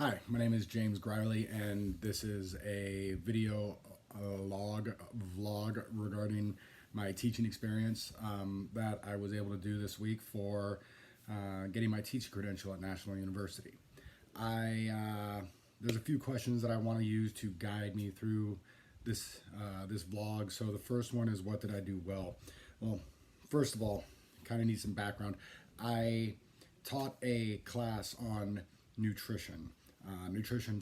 Hi, my name is James Griley, and this is a video vlog regarding my teaching experience that I was able to do this week for getting my teaching credential at National University. There's a few questions that I want to use to guide me through this vlog. So the first one is, what did I do well? Well, first of all, kind of need some background. I taught a class on nutrition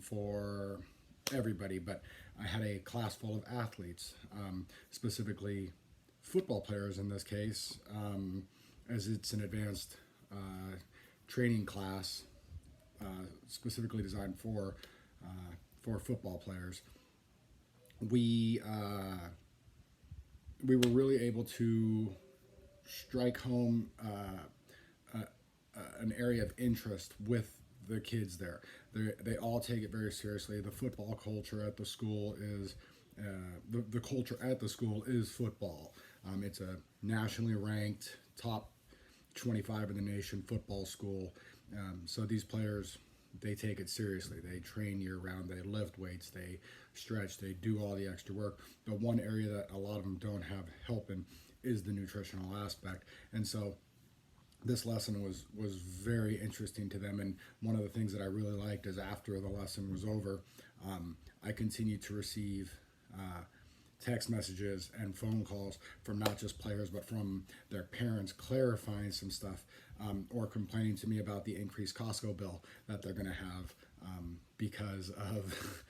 for everybody, but I had a class full of athletes, specifically football players in this case, as it's an advanced training class specifically designed for football players. We were really able to strike home an area of interest with the kids there. They all take it very seriously. The football culture at the school is the culture at the school is football. It's a nationally ranked top 25 in the nation football school. So these players, they take it seriously. They train year round. They lift weights. They stretch. They do all the extra work. The one area that a lot of them don't have help in is the nutritional aspect. And so this lesson was very interesting to them, and one of the things that I really liked is after the lesson was over, I continued to receive text messages and phone calls from not just players but from their parents clarifying some stuff, or complaining to me about the increased Costco bill that they're going to have because of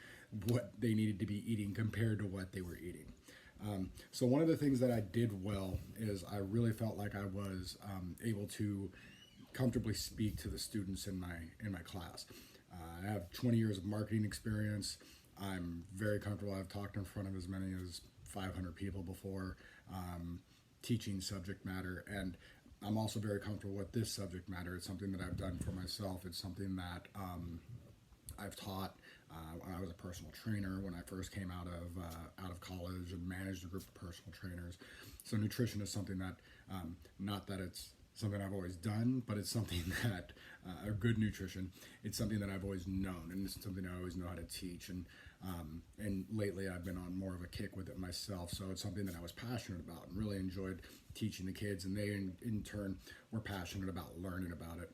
what they needed to be eating compared to what they were eating. So one of the things that I did well is I really felt like I was able to comfortably speak to the students in my class. I have 20 years of marketing experience. I'm very comfortable. I've talked in front of as many as 500 people before, teaching subject matter, and I'm also very comfortable with this subject matter. It's something that I've done for myself. It's something that I've taught when I was a personal trainer, when I first came out of college and managed a group of personal trainers. So nutrition is something that, not that it's something I've always done, but it's something that, a good nutrition, it's something that I've always known, and it's something I always know how to teach. And lately I've been on more of a kick with it myself. So it's something that I was passionate about and really enjoyed teaching the kids, and they in turn were passionate about learning about it.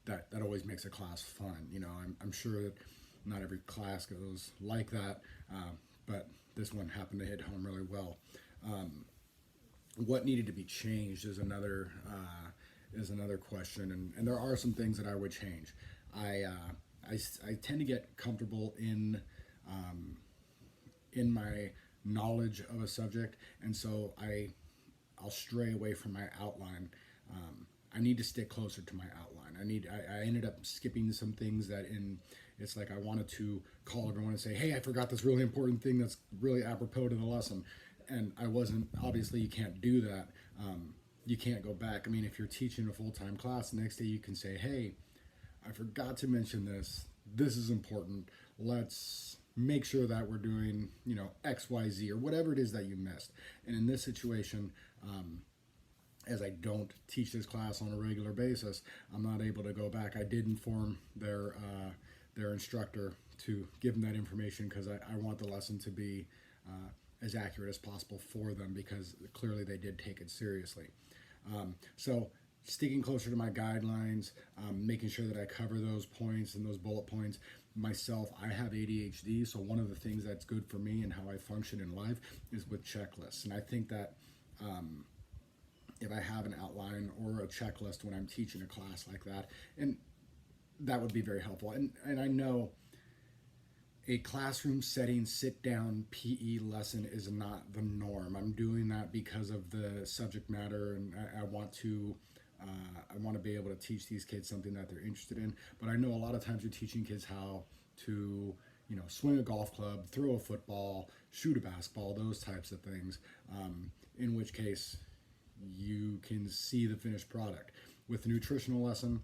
That always makes a class fun. You know, I'm sure that not every class goes like that, but this one happened to hit home really well. What needed to be changed is another question, and there are some things that I would change. I tend to get comfortable in my knowledge of a subject, and so I'll stray away from my outline. I need to stick closer to my outline. I ended up skipping some things it's like I wanted to call everyone and say, hey, I forgot this really important thing that's really apropos to the lesson. And I wasn't, obviously you can't do that. You can't go back. I mean, if you're teaching a full-time class, the next day you can say, hey, I forgot to mention this. This is important. Let's make sure that we're doing, X, Y, Z, or whatever it is that you missed. And in this situation, as I don't teach this class on a regular basis, I'm not able to go back. I did inform their instructor to give them that information because I want the lesson to be as accurate as possible for them, because clearly they did take it seriously. So sticking closer to my guidelines, making sure that I cover those points and those bullet points. Myself, I have ADHD, so one of the things that's good for me and how I function in life is with checklists. And I think that if I have an outline or a checklist when I'm teaching a class like that, and that would be very helpful. And I know a classroom setting, sit-down PE lesson is not the norm. I'm doing that because of the subject matter, and I want to be able to teach these kids something that they're interested in. But I know a lot of times you're teaching kids how to, swing a golf club, throw a football, shoot a basketball, those types of things, in which case you can see the finished product. With the nutritional lesson,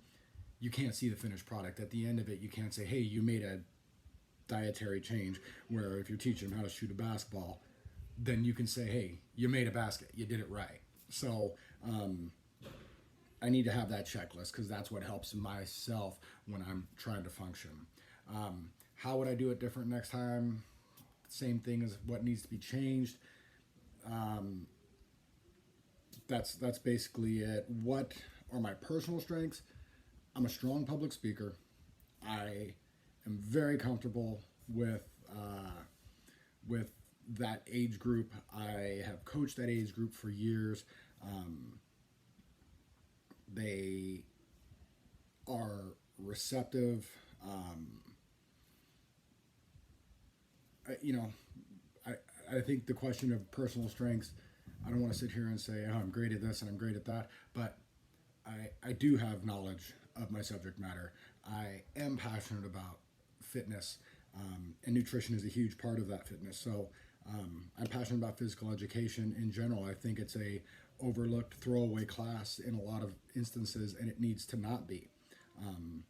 you can't see the finished product. At the end of it, you can't say, hey, you made a dietary change. Where if you're teaching them how to shoot a basketball, then you can say, hey, you made a basket, you did it right. So I need to have that checklist because that's what helps myself when I'm trying to function. How would I do it different next time? Same thing as what needs to be changed. Um, that's basically it. What are my personal strengths? I'm a strong public speaker. I am very comfortable with that age group. I have coached that age group for years. Um, they are receptive. Um, you know, I think the question of personal strengths, I don't want to sit here and say, oh, I'm great at this and I'm great at that, but I do have knowledge of my subject matter. I am passionate about fitness, and nutrition is a huge part of that fitness. So I'm passionate about physical education in general. I think it's a overlooked throwaway class in a lot of instances, and it needs to not be. Um,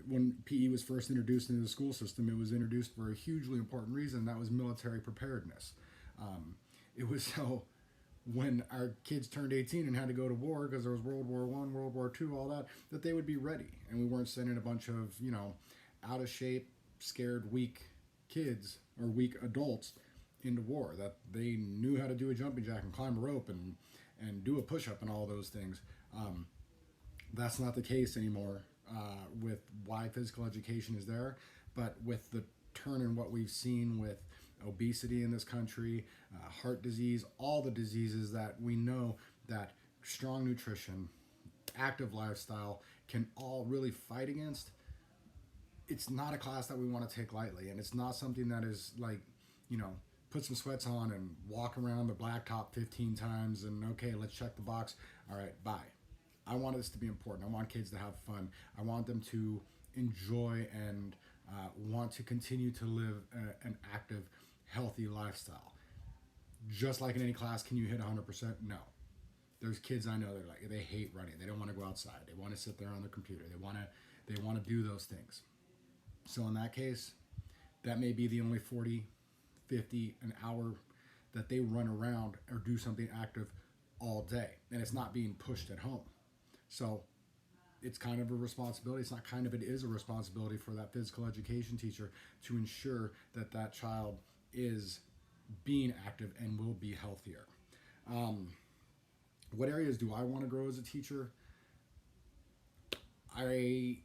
when PE was first introduced into the school system, it was introduced for a hugely important reason. That was military preparedness. Um, it was so when our kids turned 18 and had to go to war because there was World War One, World War Two, all that, that they would be ready, and we weren't sending a bunch of out of shape, scared, weak kids or weak adults into war. That they knew how to do a jumping jack and climb a rope and do a push up and all those things. Um, that's not the case anymore with why physical education is there, but with the turn in what we've seen with obesity in this country, heart disease, all the diseases that we know that strong nutrition, active lifestyle can all really fight against. It's not a class that we want to take lightly, and it's not something that is like, you know, put some sweats on and walk around the blacktop 15 times and okay, let's check the box. All right, bye. I want this to be important. I want kids to have fun. I want them to enjoy and want to continue to live an active, healthy lifestyle. Just like in any class, can you hit 100%? No. There's kids I know that like they hate running. They don't want to go outside. They want to sit there on their computer. They want to do those things. So in that case, that may be the only 40, 50 an hour that they run around or do something active all day, and it's not being pushed at home. So it's kind of a responsibility. It's not kind of, it is a responsibility for that physical education teacher to ensure that that child is being active and will be healthier. Um, what areas do I want to grow as a teacher? I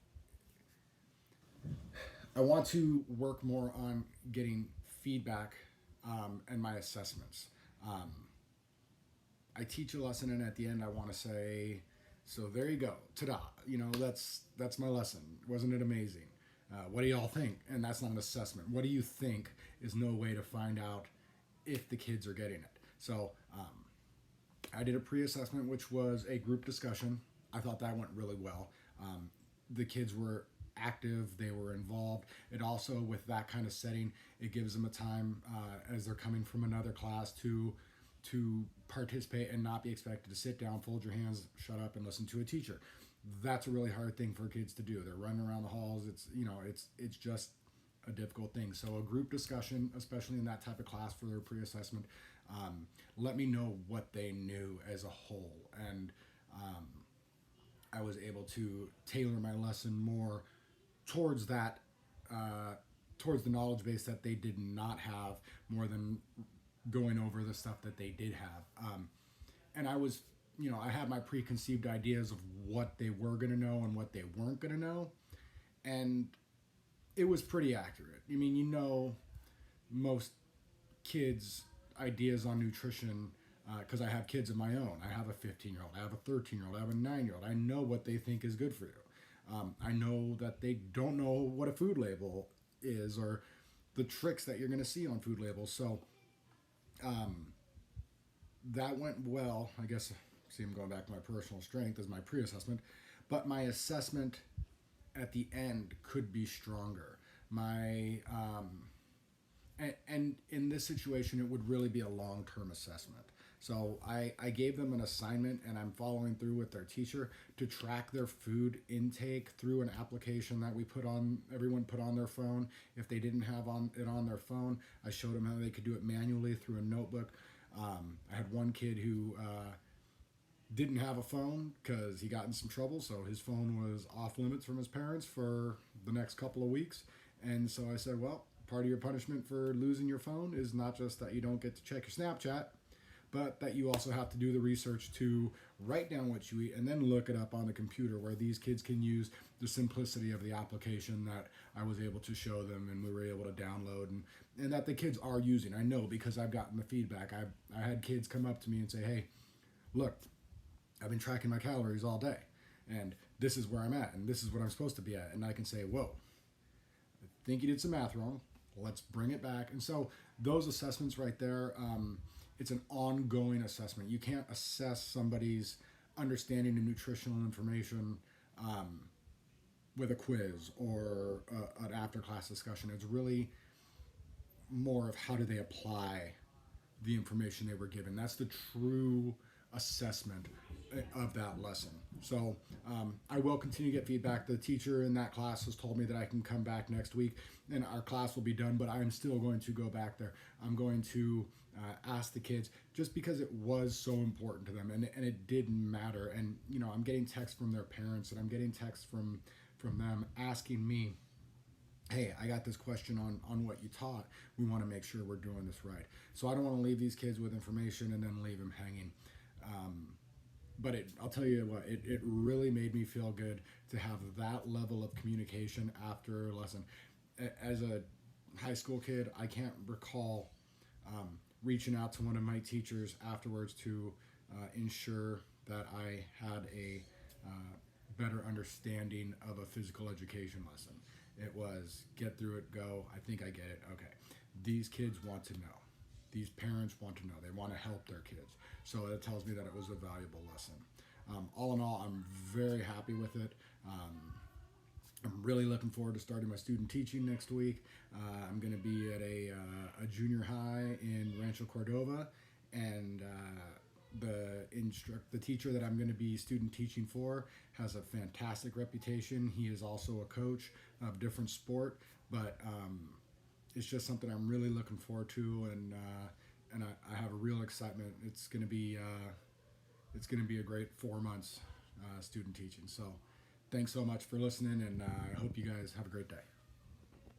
I want to work more on getting feedback and my assessments. Um, I teach a lesson, and at the end, I want to say, "So there you go, ta-da!" That's my lesson. Wasn't it amazing? What do y'all think? And that's not an assessment. What do you think is no way to find out if the kids are getting it. So I did a pre-assessment, which was a group discussion. I thought that went really well. The kids were active, they were involved. It also, with that kind of setting, it gives them a time as they're coming from another class to participate and not be expected to sit down, fold your hands, shut up, and listen to a teacher. That's a really hard thing for kids to do. They're running around the halls. It's just a difficult thing. So a group discussion, especially in that type of class for their pre-assessment, let me know what they knew as a whole, and um, I was able to tailor my lesson more towards that, towards the knowledge base that they did not have, more than going over the stuff that they did have. And I was, I had my preconceived ideas of what they were going to know and what they weren't going to know, and it was pretty accurate. I mean, most kids' ideas on nutrition, because I have kids of my own. I have a 15-year-old, I have a 13-year-old, I have a 9-year-old. I know what they think is good for you. I know that they don't know what a food label is or the tricks that you're going to see on food labels. So um, that went well. I guess, see, I'm going back to my personal strength as my pre-assessment, but my assessment at the end could be stronger. And in this situation, it would really be a long-term assessment. So I gave them an assignment, and I'm following through with their teacher to track their food intake through an application that everyone put on their phone. If they didn't have it on their phone, I showed them how they could do it manually through a notebook. I had one kid who didn't have a phone because he got in some trouble, so his phone was off limits from his parents for the next couple of weeks. And so I said, well, part of your punishment for losing your phone is not just that you don't get to check your Snapchat, but that you also have to do the research to write down what you eat and then look it up on the computer, where these kids can use the simplicity of the application that I was able to show them and we were able to download, and that the kids are using. I know because I've gotten the feedback. I had kids come up to me and say, hey, look, I've been tracking my calories all day, and this is where I'm at, and this is what I'm supposed to be at. And I can say, whoa, I think you did some math wrong. Let's bring it back. And so those assessments right there, it's an ongoing assessment. You can't assess somebody's understanding of nutritional information with a quiz or an after-class discussion. It's really more of how do they apply the information they were given. That's the true assessment of that lesson. So I will continue to get feedback. The teacher in that class has told me that I can come back next week and our class will be done, but I am still going to go back there. I'm going to ask the kids, just because it was so important to them, and it did matter. And I'm getting texts from their parents, and I'm getting texts from them asking me, hey, I got this question on what you taught. We want to make sure we're doing this right. So I don't want to leave these kids with information and then leave them hanging. But I'll tell you what, it really made me feel good to have that level of communication after a lesson. As a high school kid, I can't recall reaching out to one of my teachers afterwards to ensure that I had a better understanding of a physical education lesson. It was get through it, go, I think I get it, okay. These kids want to know. These parents want to know. They want to help their kids. So it tells me that it was a valuable lesson. All in all, I'm very happy with it. I'm really looking forward to starting my student teaching next week. I'm going to be at a junior high in Rancho Cordova, and the teacher that I'm going to be student teaching for has a fantastic reputation. He is also a coach of different sport, but it's just something I'm really looking forward to, and I have a real excitement. It's going to be a great 4 months student teaching. So thanks so much for listening, and I hope you guys have a great day.